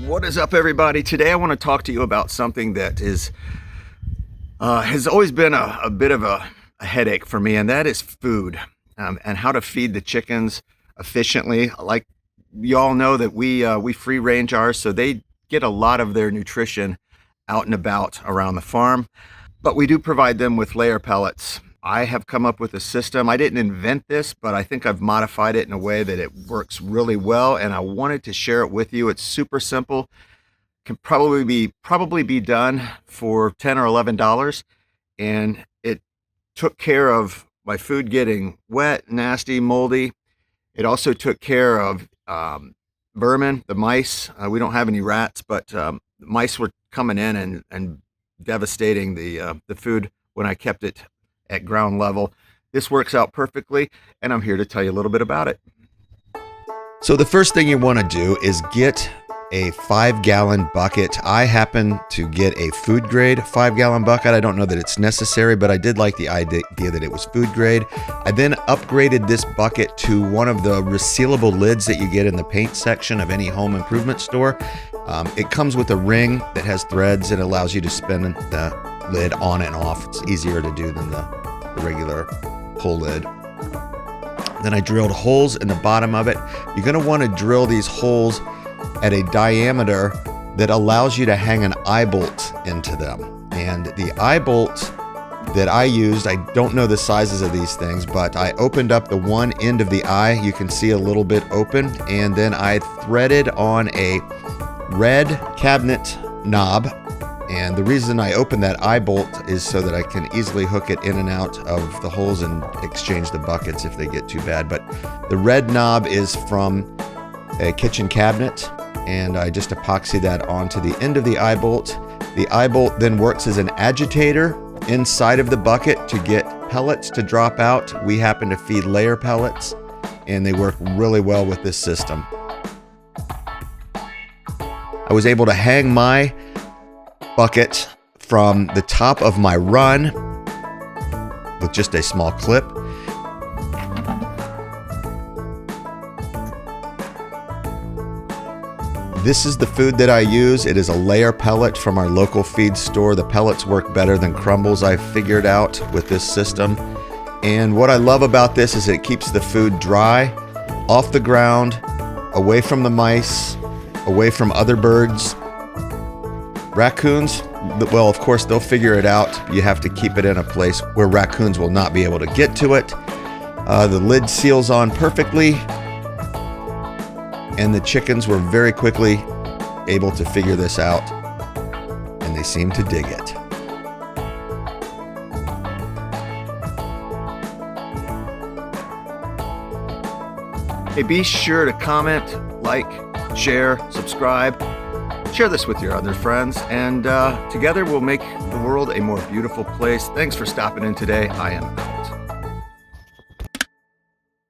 What is up, everybody? Today I want to talk to you about something that has always been a bit of a headache for me, and that is food, and how to feed the chickens efficiently. Like you all know that we free range ours, so they get a lot of their nutrition out and about around the farm. But we do provide them with layer pellets. I have come up with a system. I didn't invent this, but I think I've modified it in a way that it works really well, and I wanted to share it with you. It's super simple. Can probably be done for $10 or $11, and it took care of my food getting wet, nasty, moldy. It also took care of vermin, the mice. We don't have any rats, but mice were coming in and devastating the food when I kept it at ground level. This works out perfectly, and I'm here to tell you a little bit about it. So the first thing you want to do is get a 5-gallon bucket. I happen to get a food grade 5-gallon bucket. I don't know that it's necessary, but I did like the idea that it was food grade. I then upgraded this bucket to one of the resealable lids that you get in the paint section of any home improvement store. It comes with a ring that has threads and allows you to spin the lid on and off. It's easier to do than the regular pull lid. Then I drilled holes in the bottom of it. You're going to want to drill these holes at a diameter that allows you to hang an eye bolt into them. And the eye bolt that I used, I don't know the sizes of these things, but I opened up the one end of the eye. You can see a little bit open, and then I threaded on a red cabinet knob. And the reason I opened that eye bolt is so that I can easily hook it in and out of the holes and exchange the buckets if they get too bad. But the red knob is from a kitchen cabinet, and I just epoxy that onto the end of the eye bolt. The eye bolt then works as an agitator inside of the bucket to get pellets to drop out. We happen to feed layer pellets, and they work really well with this system. I was able to hang my bucket from the top of my run with just a small clip. This is the food that I use. It is a layer pellet from our local feed store. The pellets work better than crumbles, I've figured out with this system. And what I love about this is it keeps the food dry, off the ground, away from the mice, away from other birds. Raccoons, well, of course, they'll figure it out. You have to keep it in a place where raccoons will not be able to get to it. The lid seals on perfectly, and the chickens were very quickly able to figure this out, and they seem to dig it. Hey, be sure to comment, like, share, subscribe. Share this with your other friends, and together we'll make the world a more beautiful place. Thanks for stopping in today. I am out.